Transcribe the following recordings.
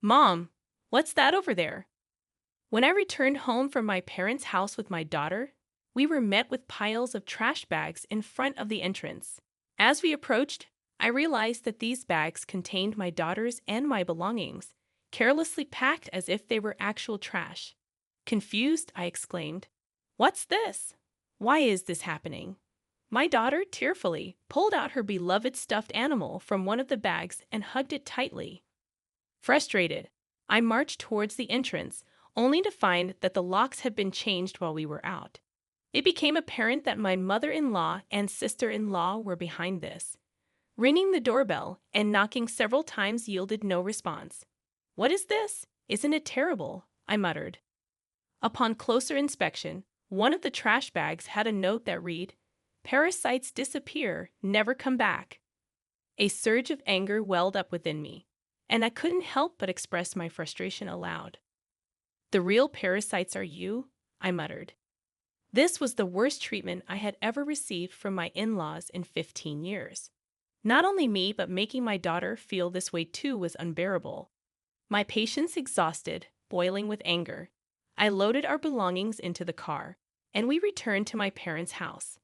Mom, what's that over there? When I returned home from my parents' house with my daughter, we were met with piles of trash bags in front of the entrance. As we approached, I realized that these bags contained my daughter's and my belongings, carelessly packed as if they were actual trash. Confused, I exclaimed, "What's this? Why is this happening?" My daughter tearfully pulled out her beloved stuffed animal from one of the bags and hugged it tightly. Frustrated, I marched towards the entrance, only to find that the locks had been changed while we were out. It became apparent that my mother-in-law and sister-in-law were behind this. Ringing the doorbell and knocking several times yielded no response. "What is this? Isn't it terrible?" I muttered. Upon closer inspection, one of the trash bags had a note that read, "Parasites disappear, never come back." A surge of anger welled up within me, and I couldn't help but express my frustration aloud. "The real parasites are you," I muttered. This was the worst treatment I had ever received from my in-laws in 15 years. Not only me, but making my daughter feel this way too was unbearable. My patience exhausted, boiling with anger, I loaded our belongings into the car, and we returned to my parents' house.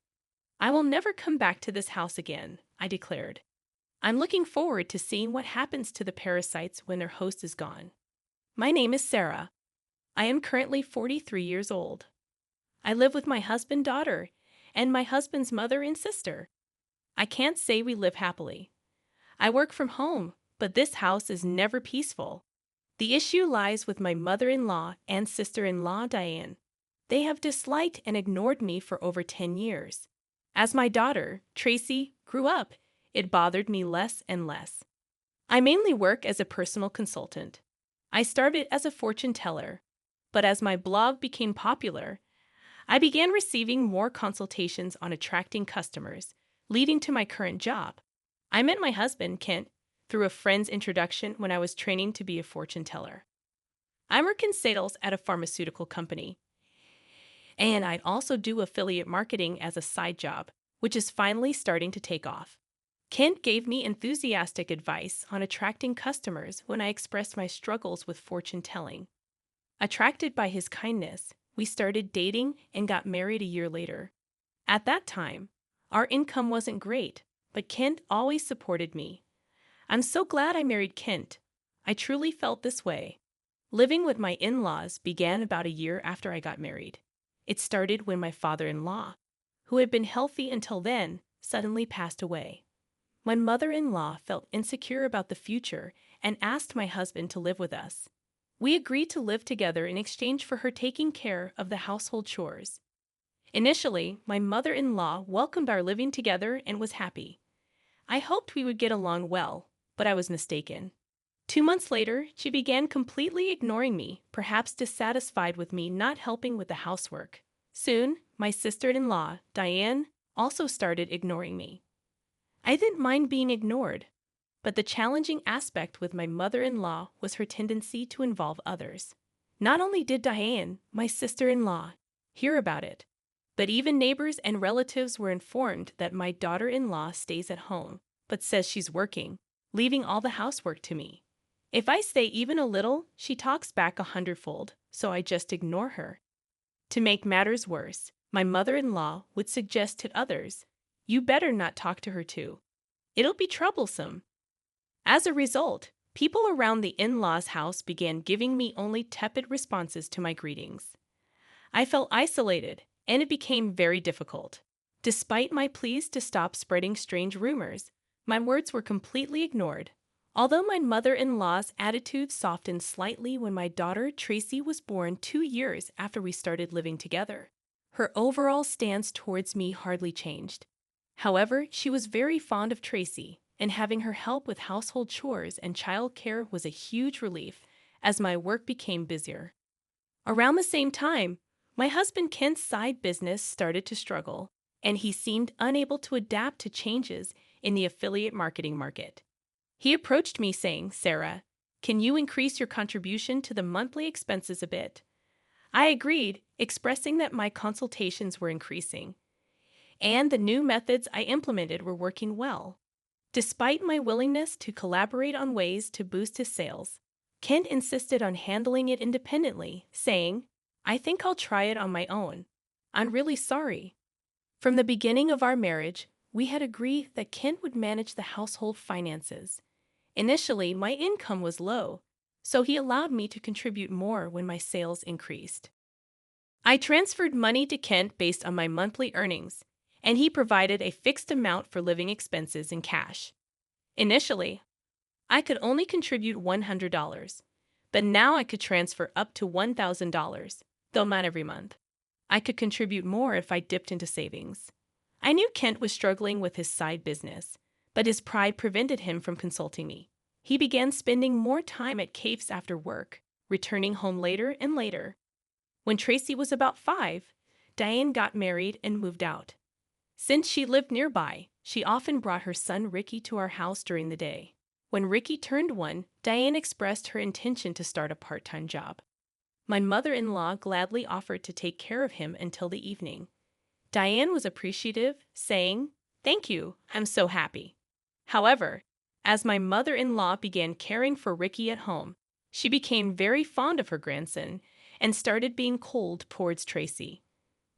"I will never come back to this house again," I declared. "I'm looking forward to seeing what happens to the parasites when their host is gone." My name is Sarah. I am currently 43 years old. I live with my husband, daughter, and my husband's mother and sister. I can't say we live happily. I work from home, but this house is never peaceful. The issue lies with my mother-in-law and sister-in-law, Diane. They have disliked and ignored me for over 10 years. As my daughter, Tracy, grew up, it bothered me less and less. I mainly work as a personal consultant. I started as a fortune teller, but as my blog became popular, I began receiving more consultations on attracting customers, leading to my current job. I met my husband, Kent, through a friend's introduction when I was training to be a fortune teller. I work in sales at a pharmaceutical company, and I'd also do affiliate marketing as a side job, which is finally starting to take off. Kent gave me enthusiastic advice on attracting customers when I expressed my struggles with fortune telling. Attracted by his kindness, we started dating and got married a year later. At that time, our income wasn't great, but Kent always supported me. I'm so glad I married Kent. I truly felt this way. Living with my in-laws began about a year after I got married. It started when my father-in-law, who had been healthy until then, suddenly passed away. My mother-in-law felt insecure about the future and asked my husband to live with us. We agreed to live together in exchange for her taking care of the household chores. Initially, my mother-in-law welcomed our living together and was happy. I hoped we would get along well, but I was mistaken. 2 months later, she began completely ignoring me, perhaps dissatisfied with me not helping with the housework. Soon, my sister-in-law, Diane, also started ignoring me. I didn't mind being ignored, but the challenging aspect with my mother-in-law was her tendency to involve others. Not only did Diane, my sister-in-law, hear about it, but even neighbors and relatives were informed that my daughter-in-law stays at home, but says she's working, leaving all the housework to me. If I say even a little, she talks back 100-fold, so I just ignore her. To make matters worse, my mother-in-law would suggest to others, "You better not talk to her too. It'll be troublesome." As a result, people around the in-laws' house began giving me only tepid responses to my greetings. I felt isolated, and it became very difficult. Despite my pleas to stop spreading strange rumors, my words were completely ignored. Although my mother-in-law's attitude softened slightly when my daughter Tracy was born 2 years after we started living together, her overall stance towards me hardly changed. However, she was very fond of Tracy, and having her help with household chores and child care was a huge relief as my work became busier. Around the same time, my husband Kent's side business started to struggle, and he seemed unable to adapt to changes in the affiliate marketing market. He approached me saying, "Sarah, can you increase your contribution to the monthly expenses a bit?" I agreed, expressing that my consultations were increasing, and the new methods I implemented were working well. Despite my willingness to collaborate on ways to boost his sales, Kent insisted on handling it independently, saying, "I think I'll try it on my own. I'm really sorry." From the beginning of our marriage, we had agreed that Kent would manage the household finances. Initially, my income was low, so he allowed me to contribute more when my sales increased. I transferred money to Kent based on my monthly earnings, and he provided a fixed amount for living expenses in cash. Initially, I could only contribute $100, but now I could transfer up to $1,000, though not every month. I could contribute more if I dipped into savings. I knew Kent was struggling with his side business, but his pride prevented him from consulting me. He began spending more time at cafes after work, returning home later and later. When Tracy was about 5, Diane got married and moved out. Since she lived nearby, she often brought her son Ricky to our house during the day. When Ricky turned 1, Diane expressed her intention to start a part-time job. My mother-in-law gladly offered to take care of him until the evening. Diane was appreciative, saying, "Thank you, I'm so happy." However, as my mother-in-law began caring for Ricky at home, she became very fond of her grandson and started being cold towards Tracy.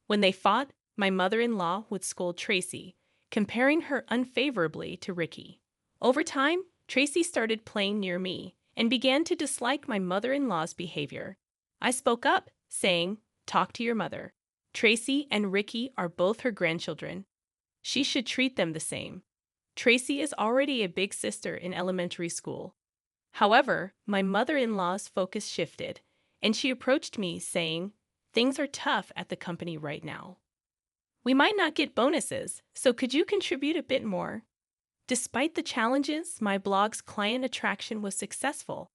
When they fought, my mother-in-law would scold Tracy, comparing her unfavorably to Ricky. Over time, Tracy started playing near me and began to dislike my mother-in-law's behavior. I spoke up, saying, "Talk to your mother. Tracy and Ricky are both her grandchildren. She should treat them the same. Tracy is already a big sister in elementary school." However, my mother-in-law's focus shifted, and she approached me saying, "Things are tough at the company right now. We might not get bonuses, so could you contribute a bit more?" Despite the challenges, my blog's client attraction was successful,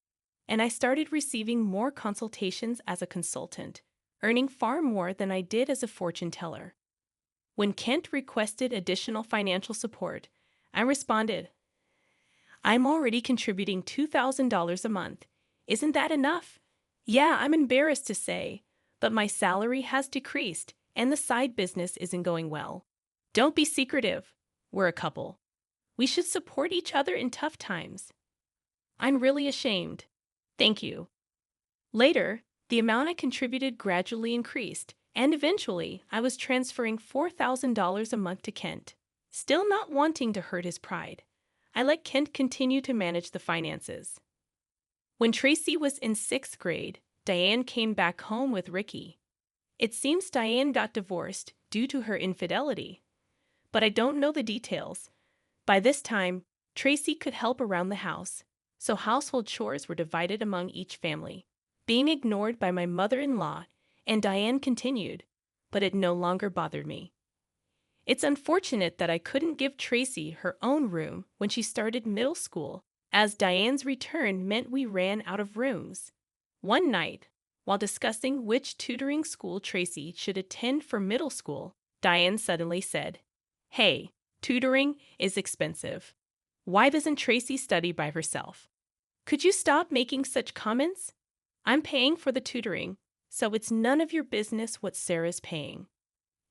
and I started receiving more consultations as a consultant, earning far more than I did as a fortune teller. When Kent requested additional financial support, I responded, "I'm already contributing $2,000 a month. Isn't that enough?" "Yeah, I'm embarrassed to say, but my salary has decreased and the side business isn't going well." "Don't be secretive. We're a couple. We should support each other in tough times." "I'm really ashamed." "Thank you." Later, the amount I contributed gradually increased, and eventually I was transferring $4,000 a month to Kent. Still not wanting to hurt his pride, I let Kent continue to manage the finances. When Tracy was in 6th grade, Diane came back home with Ricky. It seems Diane got divorced due to her infidelity, but I don't know the details. By this time, Tracy could help around the house, so household chores were divided among each family, being ignored by my mother-in-law, and Diane continued, but it no longer bothered me. It's unfortunate that I couldn't give Tracy her own room when she started middle school, as Diane's return meant we ran out of rooms. One night, while discussing which tutoring school Tracy should attend for middle school, Diane suddenly said, "Hey, tutoring is expensive. Why doesn't Tracy study by herself? Could you stop making such comments? I'm paying for the tutoring, so it's none of your business what Sarah's paying."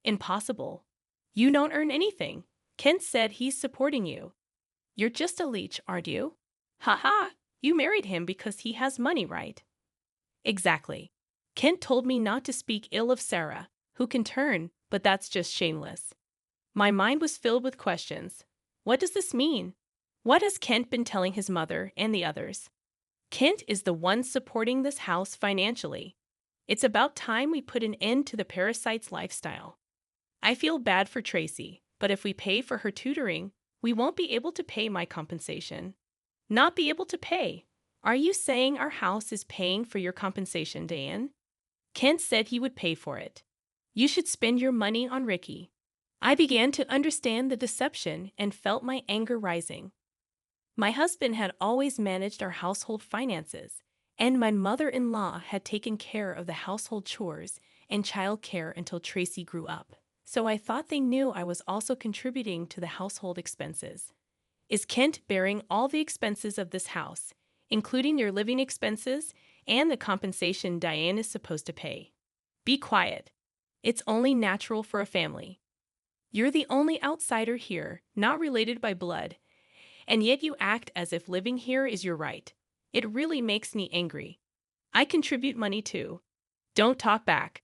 "Impossible. You don't earn anything. Kent said he's supporting you. You're just a leech, aren't you? Ha ha, you married him because he has money, right?" "Exactly. Kent told me not to speak ill of Sarah, who can turn, but that's just shameless." My mind was filled with questions. What does this mean? What has Kent been telling his mother and the others? Kent is the one supporting this house financially. It's about time we put an end to the parasite's lifestyle. I feel bad for Tracy, but if we pay for her tutoring, we won't be able to pay my compensation. Not be able to pay? Are you saying our house is paying for your compensation, Diane? Kent said he would pay for it. You should spend your money on Ricky. I began to understand the deception and felt my anger rising. My husband had always managed our household finances, and my mother-in-law had taken care of the household chores and child care until Tracy grew up. So I thought they knew I was also contributing to the household expenses. Is Kent bearing all the expenses of this house, including your living expenses and the compensation Diane is supposed to pay? Be quiet. It's only natural for a family. You're the only outsider here, not related by blood, and yet you act as if living here is your right. It really makes me angry. I contribute money too. Don't talk back.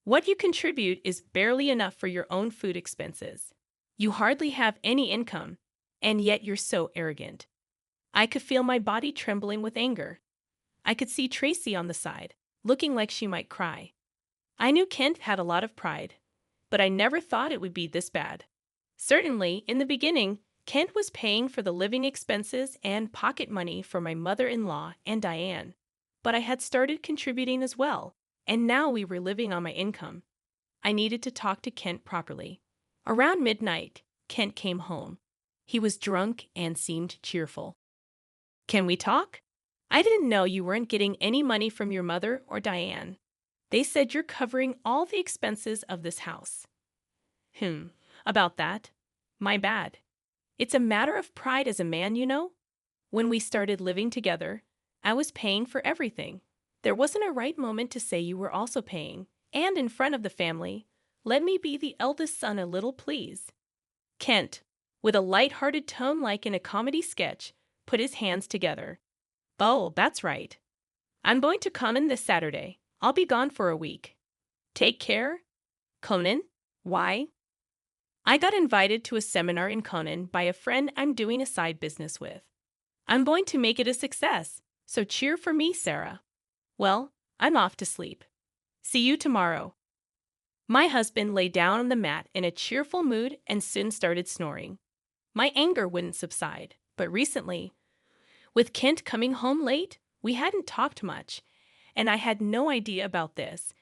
What you contribute is barely enough for your own food expenses. You hardly have any income, and yet you're so arrogant. I could feel my body trembling with anger. I could see Tracy on the side, looking like she might cry. I knew Kent had a lot of pride, but I never thought it would be this bad. Certainly, in the beginning, Kent was paying for the living expenses and pocket money for my mother-in-law and Diane. But I had started contributing as well, and now we were living on my income. I needed to talk to Kent properly. Around midnight, Kent came home. He was drunk and seemed cheerful. Can we talk? I didn't know you weren't getting any money from your mother or Diane. They said you're covering all the expenses of this house. About that. My bad. It's a matter of pride as a man, you know. When we started living together, I was paying for everything. There wasn't a right moment to say you were also paying, and in front of the family, let me be the eldest son a little, please. Kent, with a light-hearted tone like in a comedy sketch, put his hands together. Oh, that's right. I'm going to Conan this Saturday. I'll be gone for a week. Take care? Conan? Why? I got invited to a seminar in Conan by a friend I'm doing a side business with. I'm going to make it a success, so cheer for me, Sarah. Well, I'm off to sleep. See you tomorrow. My husband lay down on the mat in a cheerful mood and soon started snoring. My anger wouldn't subside, but recently, with Kent coming home late, we hadn't talked much, and I had no idea about this.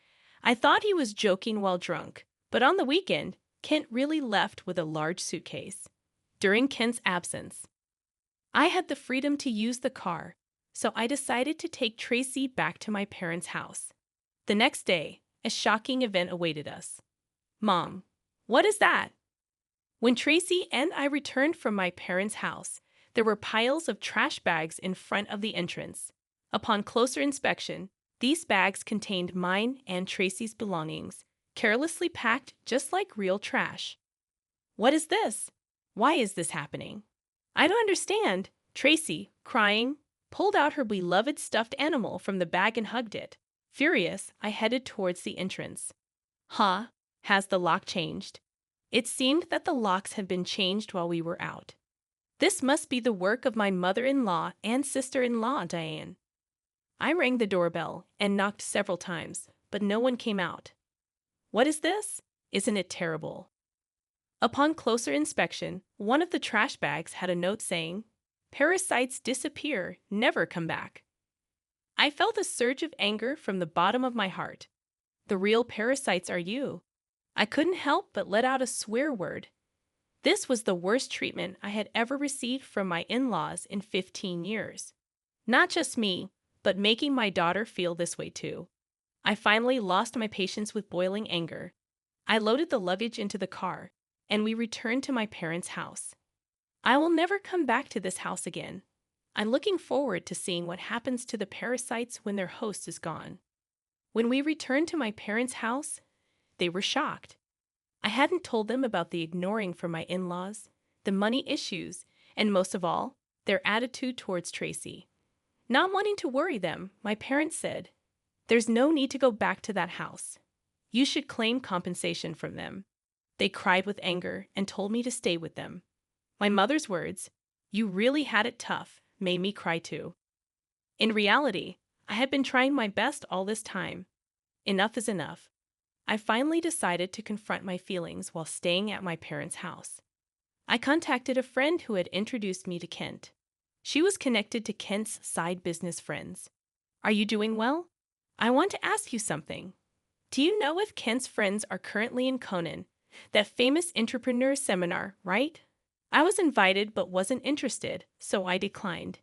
I thought he was joking while drunk, but on the weekend, Kent really left with a large suitcase. During Kent's absence, I had the freedom to use the car, so I decided to take Tracy back to my parents' house. The next day, a shocking event awaited us. Mom, what is that? When Tracy and I returned from my parents' house, there were piles of trash bags in front of the entrance. Upon closer inspection, these bags contained mine and Tracy's belongings, carelessly packed just like real trash. What is this? Why is this happening? I don't understand. Tracy, crying, pulled out her beloved stuffed animal from the bag and hugged it. Furious, I headed towards the entrance. Has the lock changed? It seemed that the locks had been changed while we were out. This must be the work of my mother-in-law and sister-in-law, Diane. I rang the doorbell and knocked several times, but no one came out. What is this? Isn't it terrible? Upon closer inspection, one of the trash bags had a note saying, "Parasites disappear, never come back." I felt a surge of anger from the bottom of my heart. The real parasites are you. I couldn't help but let out a swear word. This was the worst treatment I had ever received from my in-laws in 15 years. Not just me, but making my daughter feel this way too. I finally lost my patience with boiling anger. I loaded the luggage into the car, and we returned to my parents' house. I will never come back to this house again. I'm looking forward to seeing what happens to the parasites when their host is gone. When we returned to my parents' house, they were shocked. I hadn't told them about the ignoring from my in-laws, the money issues, and most of all, their attitude towards Tracy. Not wanting to worry them, my parents said, "There's no need to go back to that house. You should claim compensation from them." They cried with anger and told me to stay with them. My mother's words, "You really had it tough," made me cry too. In reality, I had been trying my best all this time. Enough is enough. I finally decided to confront my feelings while staying at my parents' house. I contacted a friend who had introduced me to Kent. She was connected to Kent's side business friends. "Are you doing well? I want to ask you something. Do you know if Kent's friends are currently in Conan, that famous entrepreneur seminar, right? I was invited but wasn't interested, so I declined."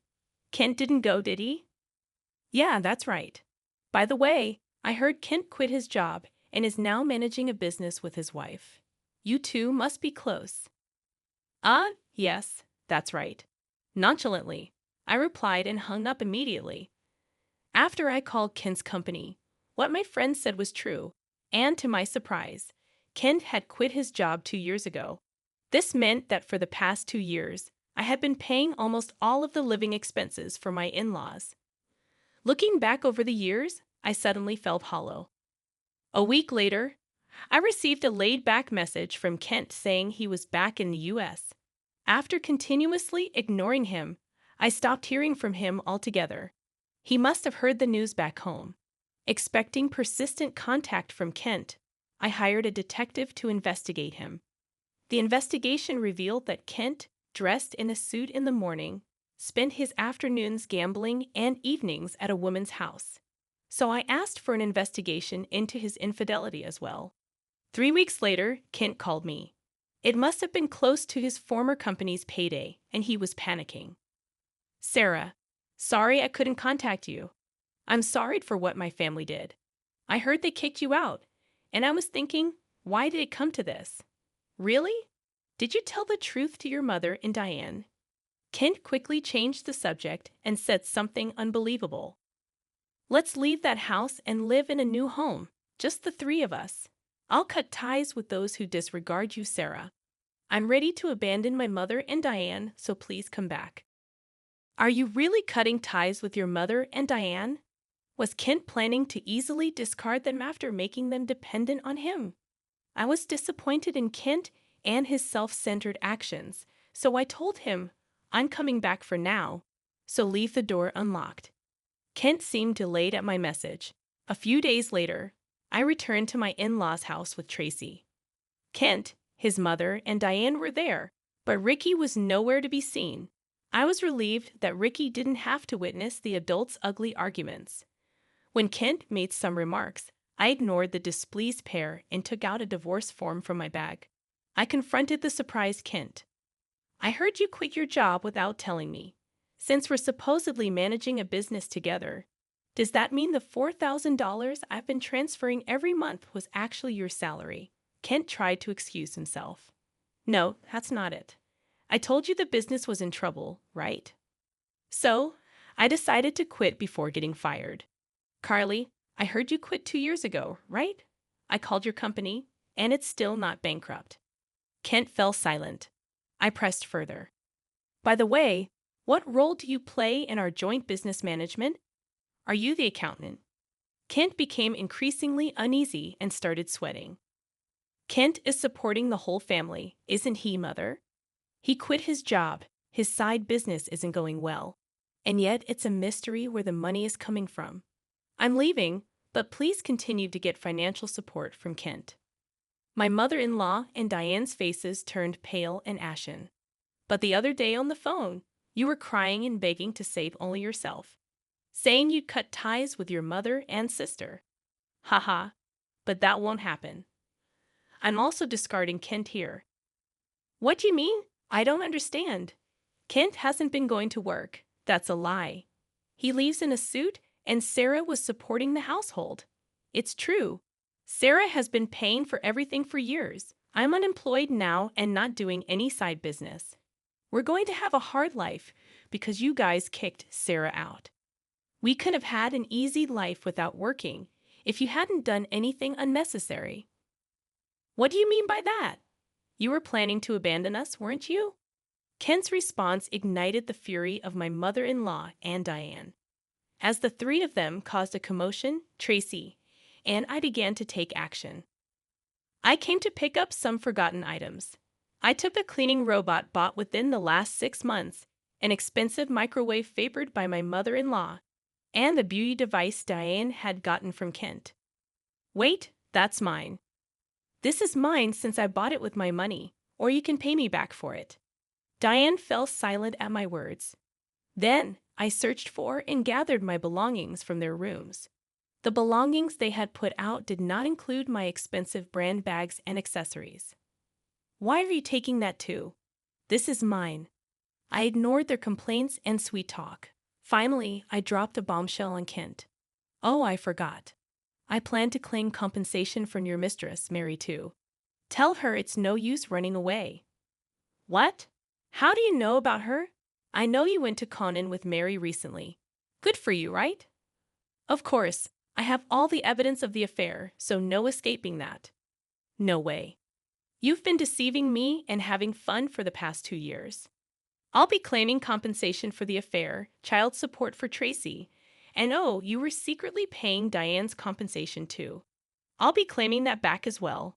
"Kent didn't go, did he?" "Yeah, that's right. By the way, I heard Kent quit his job and is now managing a business with his wife. You two must be close." Yes, that's right." Nonchalantly, I replied and hung up immediately. After I called Kent's company, what my friend said was true, and to my surprise, Kent had quit his job 2 years ago. This meant that for the past 2 years, I had been paying almost all of the living expenses for my in-laws. Looking back over the years, I suddenly felt hollow. A week later, I received a laid-back message from Kent saying he was back in the US. After continuously ignoring him, I stopped hearing from him altogether. He must have heard the news back home. Expecting persistent contact from Kent, I hired a detective to investigate him. The investigation revealed that Kent, dressed in a suit in the morning, spent his afternoons gambling and evenings at a woman's house. So I asked for an investigation into his infidelity as well. 3 weeks later, Kent called me. It must have been close to his former company's payday, and he was panicking. Sarah, sorry I couldn't contact you. I'm sorry for what my family did. I heard they kicked you out, and I was thinking, why did it come to this? Really? Did you tell the truth to your mother and Diane? Kent quickly changed the subject and said something unbelievable. Let's leave that house and live in a new home, just the three of us. I'll cut ties with those who disregard you, Sarah. I'm ready to abandon my mother and Diane, so please come back. Are you really cutting ties with your mother and Diane? Was Kent planning to easily discard them after making them dependent on him? I was disappointed in Kent and his self-centered actions, so I told him, I'm coming back for now, so leave the door unlocked. Kent seemed delayed at my message. A few days later, I returned to my in-laws' house with Tracy. Kent, his mother, and Diane were there, but Ricky was nowhere to be seen. I was relieved that Ricky didn't have to witness the adults' ugly arguments. When Kent made some remarks, I ignored the displeased pair and took out a divorce form from my bag. I confronted the surprised Kent. I heard you quit your job without telling me. Since we're supposedly managing a business together, does that mean the $4,000 I've been transferring every month was actually your salary? Kent tried to excuse himself. No, that's not it. I told you the business was in trouble, right? So, I decided to quit before getting fired. Carly, I heard you quit 2 years ago, right? I called your company, and it's still not bankrupt. Kent fell silent. I pressed further. By the way, what role do you play in our joint business management? Are you the accountant? Kent became increasingly uneasy and started sweating. Kent is supporting the whole family, isn't he, Mother? He quit his job. His side business isn't going well. And yet it's a mystery where the money is coming from. I'm leaving, but please continue to get financial support from Kent. My mother-in-law and Diane's faces turned pale and ashen. But the other day on the phone, you were crying and begging to save only yourself, saying you'd cut ties with your mother and sister. Haha, but that won't happen. I'm also discarding Kent here. What do you mean? I don't understand. Kent hasn't been going to work. That's a lie. He leaves in a suit, and Sarah was supporting the household. It's true. Sarah has been paying for everything for years. I'm unemployed now and not doing any side business. We're going to have a hard life because you guys kicked Sarah out. We could have had an easy life without working if you hadn't done anything unnecessary. What do you mean by that? You were planning to abandon us, weren't you? Kent's response ignited the fury of my mother-in-law and Diane. As the three of them caused a commotion, Tracy and I began to take action. I came to pick up some forgotten items. I took a cleaning robot bought within the last 6 months, an expensive microwave favored by my mother-in-law, and the beauty device Diane had gotten from Kent. Wait, that's mine. This is mine since I bought it with my money, or you can pay me back for it. Diane fell silent at my words. Then I searched for and gathered my belongings from their rooms. The belongings they had put out did not include my expensive brand bags and accessories. Why are you taking that too? This is mine. I ignored their complaints and sweet talk. Finally, I dropped a bombshell on Kent. Oh, I forgot. I plan to claim compensation from your mistress, Mary, too. Tell her it's no use running away. What? How do you know about her? I know you went to Conan with Mary recently. Good for you, right? Of course, I have all the evidence of the affair, so no escaping that. No way. You've been deceiving me and having fun for the past 2 years. I'll be claiming compensation for the affair, child support for Tracy, and oh, you were secretly paying Diane's compensation too. I'll be claiming that back as well.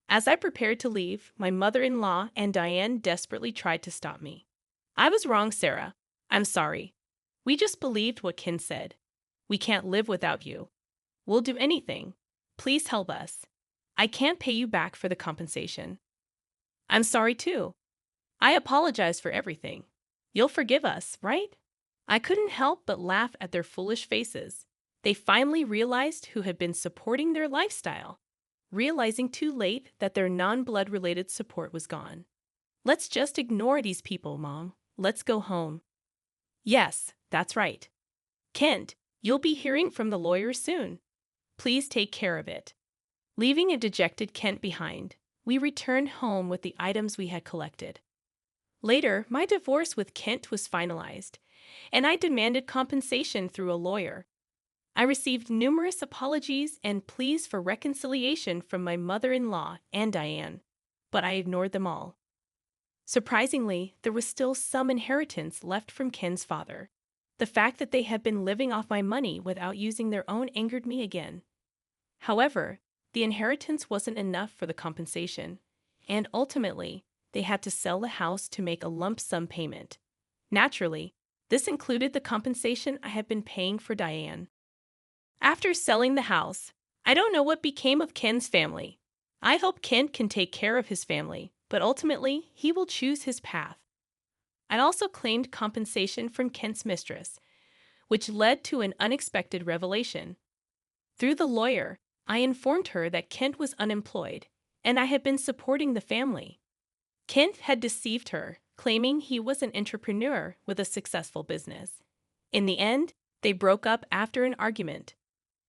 As I prepared to leave, my mother in law and Diane desperately tried to stop me. I was wrong, Sarah. I'm sorry. We just believed what Ken said. We can't live without you. We'll do anything. Please help us. I can't pay you back for the compensation. I'm sorry too. I apologize for everything. You'll forgive us, right? I couldn't help but laugh at their foolish faces. They finally realized who had been supporting their lifestyle, realizing too late that their non-blood related support was gone. Let's just ignore these people, Mom. Let's go home. Yes, that's right. Kent, you'll be hearing from the lawyers soon. Please take care of it. Leaving a dejected Kent behind, we returned home with the items we had collected. Later, my divorce with Kent was finalized, and I demanded compensation through a lawyer. I received numerous apologies and pleas for reconciliation from my mother-in-law and Diane, but I ignored them all. Surprisingly, there was still some inheritance left from Ken's father. The fact that they had been living off my money without using their own angered me again. However, the inheritance wasn't enough for the compensation, and ultimately, they had to sell the house to make a lump sum payment. Naturally, this included the compensation I had been paying for Diane. After selling the house, I don't know what became of Ken's family. I hope Ken can take care of his family, but ultimately, he will choose his path. I also claimed compensation from Kent's mistress, which led to an unexpected revelation. Through the lawyer, I informed her that Kent was unemployed, and I had been supporting the family. Kent had deceived her, claiming he was an entrepreneur with a successful business. In the end, they broke up after an argument.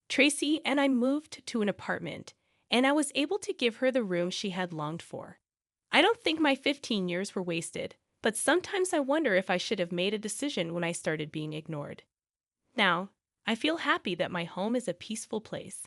Tracy and I moved to an apartment, and I was able to give her the room she had longed for. I don't think my 15 years were wasted, but sometimes I wonder if I should have made a decision when I started being ignored. Now, I feel happy that my home is a peaceful place.